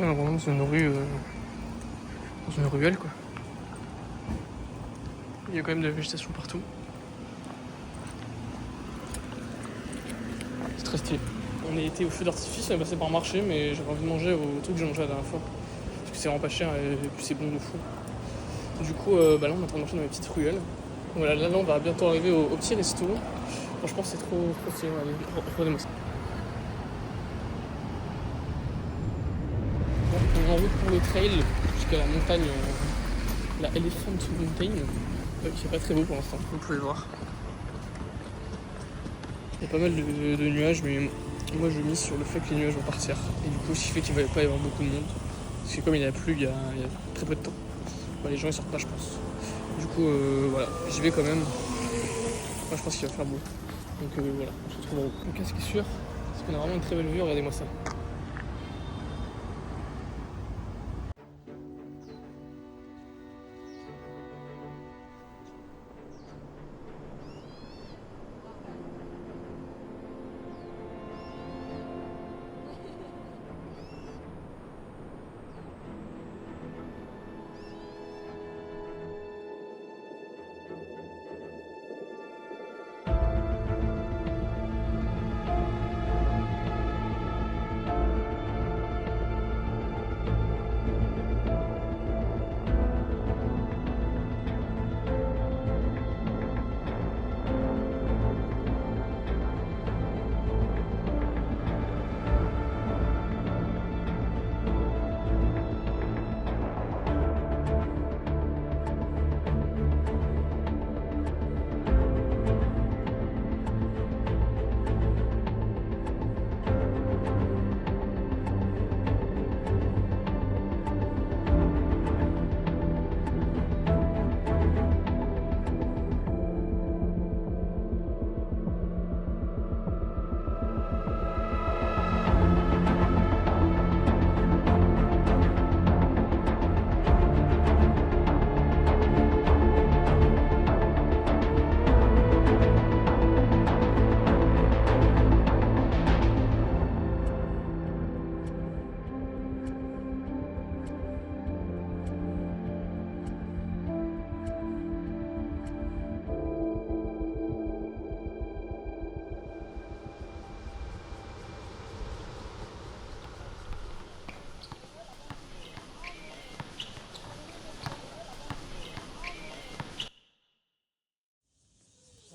on est vraiment dans une rue, dans une ruelle quoi. Il y a quand même de la végétation partout. C'est très stylé. On a été au feu d'artifice, on est passé par un marché, mais j'avais envie de manger au truc que j'ai mangé la dernière fois. Parce que c'est vraiment pas cher et puis c'est bon de fou. Du coup, là on est en train de marcher dans les petites ruelles. Voilà, là on va bientôt arriver au petit resto. Franchement c'est trop stylé, allez, regardez-moi ça. Bon, on est en route pour le trail jusqu'à la montagne, la Elephant Mountain. Qui est pas très beau pour l'instant, vous pouvez le voir. Il y a pas mal de nuages, mais moi je mise sur le fait que les nuages vont partir. Et du coup, ce qui fait qu'il va pas y avoir beaucoup de monde. Parce que comme il a plu il y a très peu de temps, les gens ils sortent pas, je pense. Du coup, voilà, j'y vais quand même. Moi je pense qu'il va faire beau. Donc voilà, on se retrouve en haut. Donc ce qui est sûr, c'est qu'on a vraiment une très belle vue, regardez-moi ça.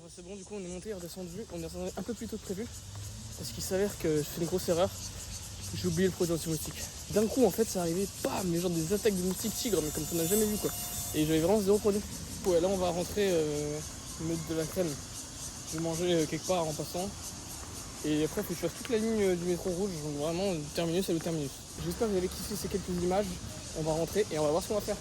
C'est bon, du coup on est monté et redescendu, on est redescendu un peu plus tôt que prévu parce qu'il s'avère que j'ai fait une grosse erreur, j'ai oublié le produit anti-moustique. D'un coup en fait ça arrivait, bam, mais genre des attaques de moustiques tigres, mais comme on n'a jamais vu quoi. Et j'avais vraiment zéro produit. Ouais, là on va rentrer mettre de la crème. Je vais manger quelque part en passant. Et après il faut que je fasse toute la ligne du métro rouge, donc vraiment du terminus à le terminus. J'espère que vous avez kiffé ces quelques images, on va rentrer et on va voir ce qu'on va faire.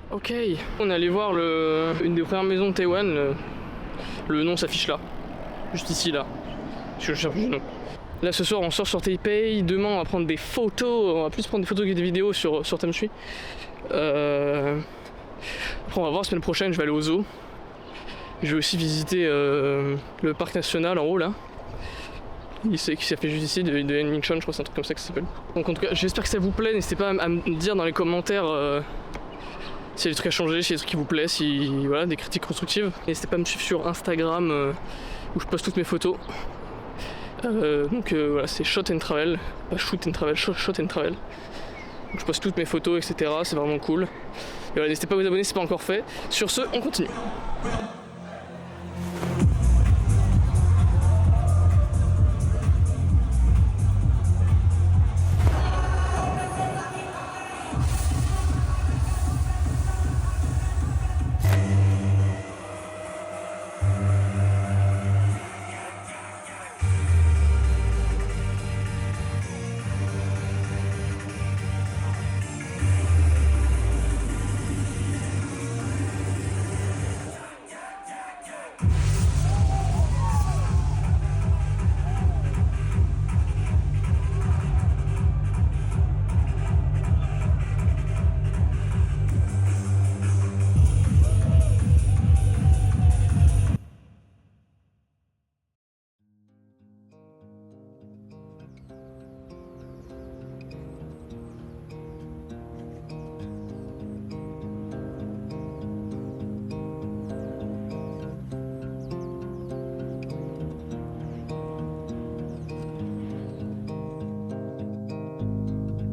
Ok, on est allé voir une des premières maisons de Taïwan, le nom s'affiche là, juste ici là, je cherche le nom. Là ce soir on sort sur Taipei, demain on va prendre des photos, on va plus prendre des photos que des vidéos sur Tamsui. Après on va voir, la semaine prochaine je vais aller au zoo. Je vais aussi visiter le parc national en haut là. Qui s'est fait juste ici, de Yanmingshan, je crois que c'est un truc comme ça que ça s'appelle. Donc en tout cas j'espère que ça vous plaît, n'hésitez pas à me dire dans les commentaires s'il y a des trucs à changer, s'il y a des trucs qui vous plaisent, si voilà, des critiques constructives. N'hésitez pas à me suivre sur Instagram où je poste toutes mes photos. Donc voilà, c'est Shot and Travel, pas Shoot and Travel, Shot and Travel. Donc, je poste toutes mes photos, etc. C'est vraiment cool. Et voilà, n'hésitez pas à vous abonner si c'est pas encore fait. Sur ce, on continue.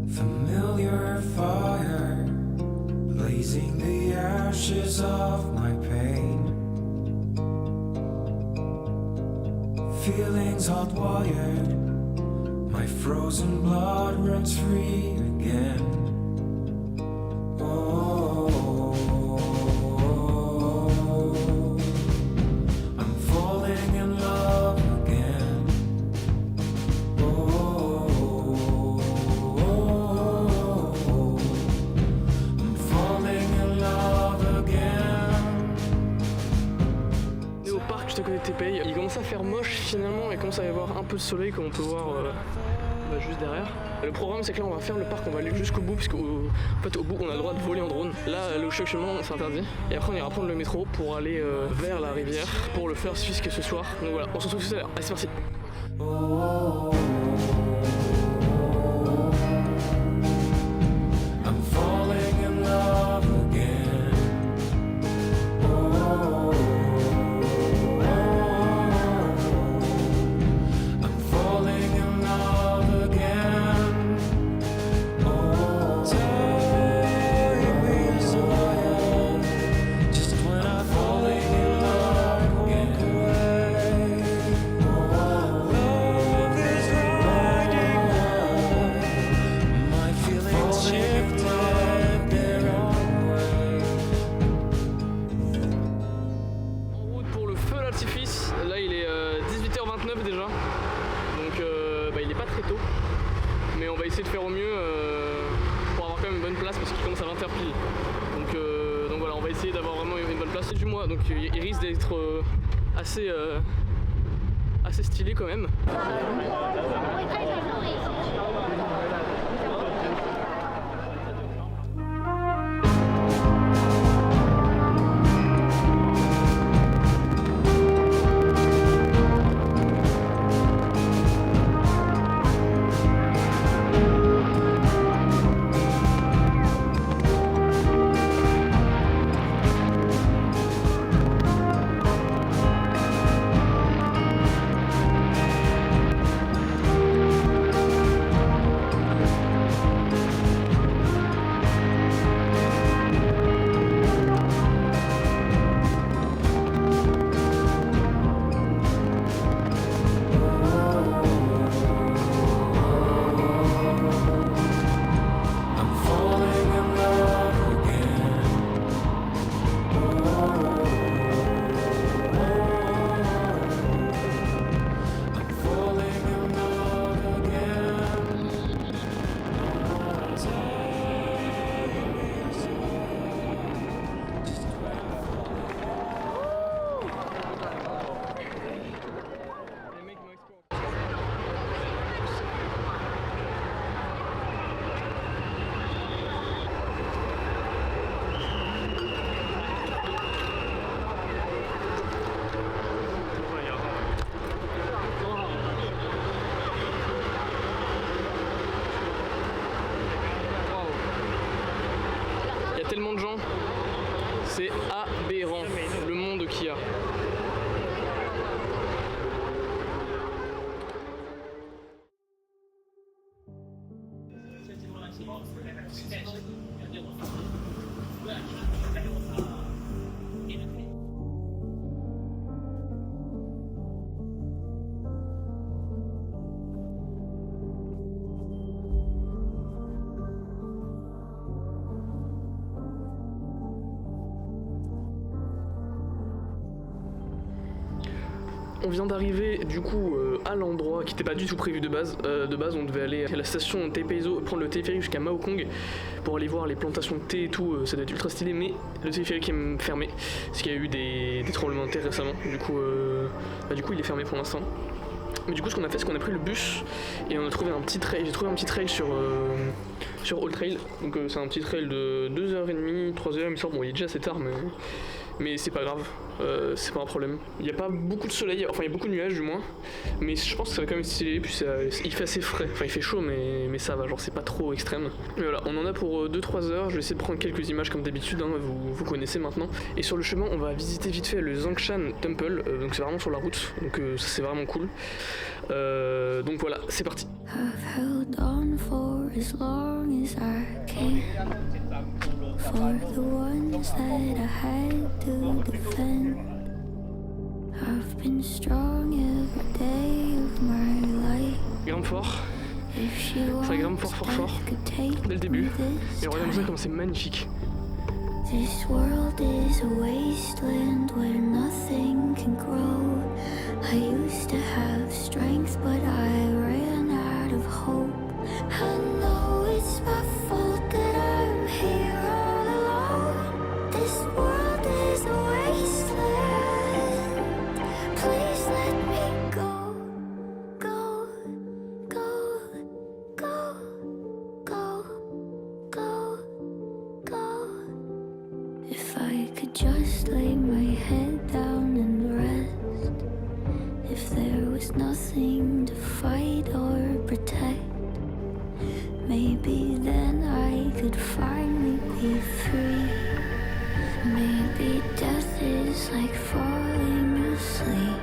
Familiar fire, blazing the ashes of my pain. Feelings hot-wired, my frozen blood runs free again. Oh, I'm falling in love again. I'm falling in love again. On est au parc juste à côté de Taipei. Il commence à faire moche finalement et commence à y avoir un peu de soleil comme on peut voir juste derrière. Le programme c'est que là on va faire le parc, on va aller jusqu'au bout parce qu'au fait, au bout on a le droit de voler en drone. Là le actuellement c'est interdit. Et après on ira prendre le métro pour aller vers la rivière pour le faire jusqu'à ce soir. Donc voilà, on se retrouve tout à l'heure. Allez c'est parti. I'm falling in love again. I'm falling in love again. Time is wild, just when I'm falling in love again. Love is riding high. My feelings shifted their own way. En route pour le feu d'artifice. Là il est 18h29 déjà. Donc il est pas très tôt. Mais on va essayer de faire au mieux pour avoir quand même une bonne place parce qu'il commence à 20h pile. Donc voilà, on va essayer d'avoir vraiment une bonne place. C'est du mois, donc il risque d'être assez stylé quand même. I'm falling in love again. I'm falling in love again. Il y a tellement de gens, c'est aberrant le monde qu'il y a. On vient d'arriver du coup à l'endroit qui n'était pas du tout prévu de base. De base, on devait aller à la station Taipeizo, prendre le téléphérique jusqu'à Maokong pour aller voir les plantations de thé et tout. Ça doit être ultra stylé, mais le téléphérique est fermé parce qu'il y a eu des tremblements de terre récemment. Du coup, il est fermé pour l'instant. Mais du coup, ce qu'on a fait, c'est qu'on a pris le bus et on a trouvé un petit trail. J'ai trouvé un petit trail sur All Trail. Donc, c'est un petit trail de 2h30, 3h. Il me semble, bon, il est déjà assez tard, mais c'est pas grave, c'est pas un problème. Il n'y a pas beaucoup de soleil, enfin il y a beaucoup de nuages du moins, mais je pense que ça va quand même stylé, puis il fait assez frais, enfin il fait chaud mais ça va, genre c'est pas trop extrême. Mais voilà, on en a pour 2-3 heures, je vais essayer de prendre quelques images comme d'habitude, hein, vous connaissez maintenant. Et sur le chemin on va visiter vite fait le Zangshan Temple, donc c'est vraiment sur la route, donc ça c'est vraiment cool. Donc voilà, c'est parti. I've held on for as long as I can, for the ones that I had to defend. I've been strong every day of my life. Grimpe fort, If she ça grimpe wants, fort, I could take dès le début. this Et regardez ça time. comme c'est magnifique. This world is a wasteland where nothing can grow. I used to have strength, but I ran out of hope. I know it's my fault that I'm here all alone. This world is a wasteland. Please let me go, go, go, go, go, go, go. If I could just lay my head down and rest, if there was nothing to fight or protect, maybe then I could finally be free. Maybe death is like falling asleep.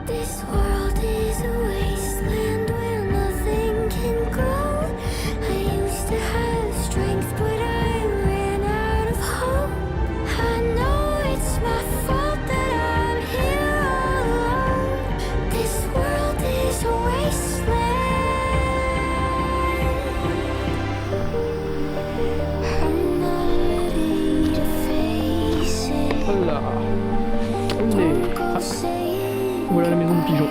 This world is a wasteland where nothing can grow. I used to have strength, but I ran out of hope. I know it's my fault that I'm here all alone. This world is a wasteland. I'm not ready to face it. Voilà, on est. Don't go saying Voilà la maison de pigeons.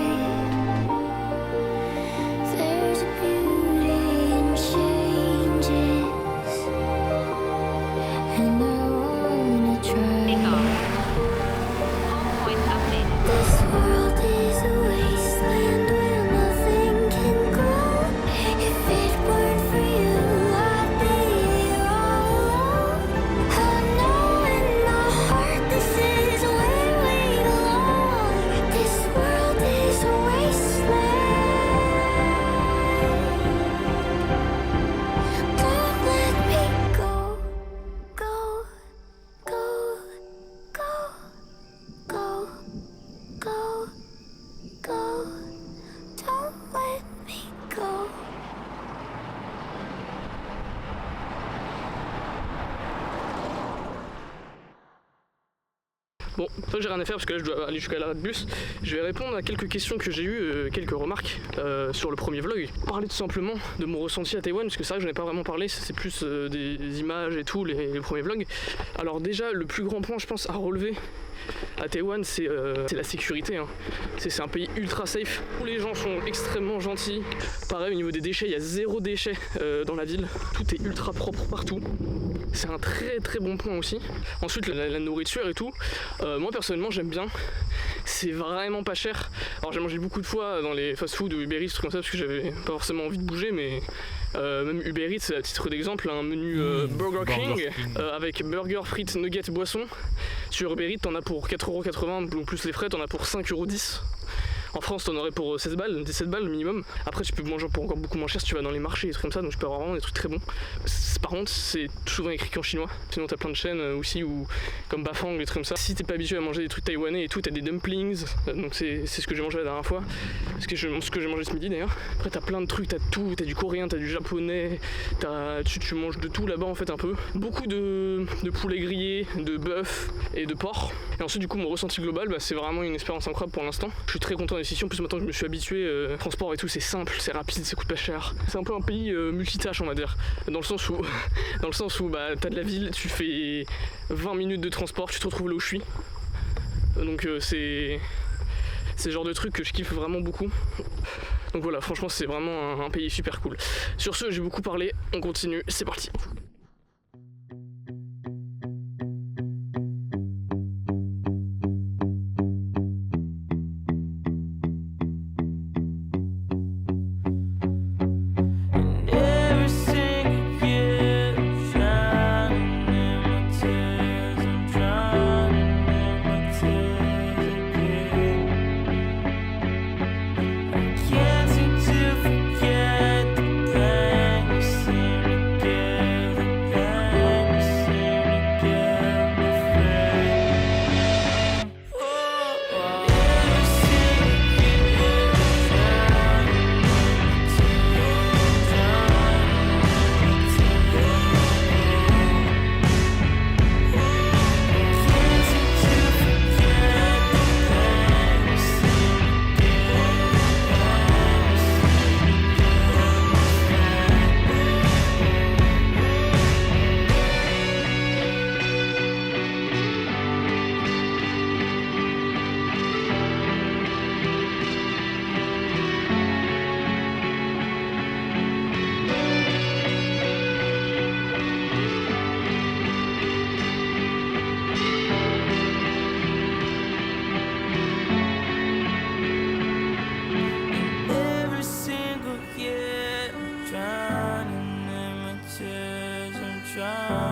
there's a beauty in changes, and I wanna try. This world is a wasteland where nothing can grow. If it weren't for you, I'd be here all alone. I know in my heart this is where we belong. This world is a wasteland. Don't let me go, go, go, go, go, go, go. Don't let me go. Bon, toi j'ai rien à faire parce que là je dois aller jusqu'à l'arrêt de bus. Je vais répondre à quelques questions que j'ai eues, quelques remarques sur le premier vlog. Parler tout simplement de mon ressenti à Taïwan, parce que c'est vrai que je n'en ai pas vraiment parlé, c'est plus des images et tout, les premiers vlogs. Alors déjà, le plus grand point je pense à relever à Taïwan, c'est la sécurité, hein. C'est un pays ultra safe, où les gens sont extrêmement gentils. Pareil au niveau des déchets, il y a 0 déchets dans la ville, tout est ultra propre partout. C'est un très très bon point aussi. Ensuite la nourriture et tout, moi personnellement j'aime bien, c'est vraiment pas cher. Alors j'ai mangé beaucoup de fois dans les fast-food ou Uber Eats, trucs comme ça, parce que j'avais pas forcément envie de bouger, mais même Uber Eats, à titre d'exemple, un menu Burger King avec burger, frites, nuggets, boissons. Sur Uber Eats t'en as pour 4,80€, donc plus les frais t'en as pour 5,10€. En France, t'en aurais pour 16 balles, 17 balles minimum. Après, tu peux manger pour encore beaucoup moins cher si tu vas dans les marchés, des trucs comme ça, donc tu peux avoir vraiment des trucs très bons. Par contre, c'est souvent écrit qu'en chinois. Sinon, t'as plein de chaînes aussi, ou comme Bafang, des trucs comme ça. Si t'es pas habitué à manger des trucs taïwanais et tout, t'as des dumplings, donc c'est ce que j'ai mangé la dernière fois. Ce que j'ai mangé ce midi d'ailleurs. Après, t'as plein de trucs, t'as tout, t'as du coréen, t'as du japonais, tu manges de tout là-bas en fait un peu. Beaucoup de poulet grillé, de bœuf et de porc. Et ensuite, du coup, mon ressenti global, c'est vraiment une expérience incroyable pour l'instant. Je suis très content des décisions. En plus, maintenant que je me suis habitué, transport et tout, c'est simple, c'est rapide, ça coûte pas cher. C'est un peu un pays multitâche, on va dire. Dans le sens où, t'as de la ville, tu fais 20 minutes de transport, tu te retrouves là où je suis. Donc c'est le genre de truc que je kiffe vraiment beaucoup. Donc voilà, franchement, c'est vraiment un pays super cool. Sur ce, j'ai beaucoup parlé, on continue, c'est parti. Every single year, I'm drowning in my tears. I'm drowning in my tears again. I can't seem to forget the pain you seem to give, the pain you seem to give my friend. Oh, every single year, I'm drowning in my tears. Every single year, I'm drowning in my tears. I'm drowning.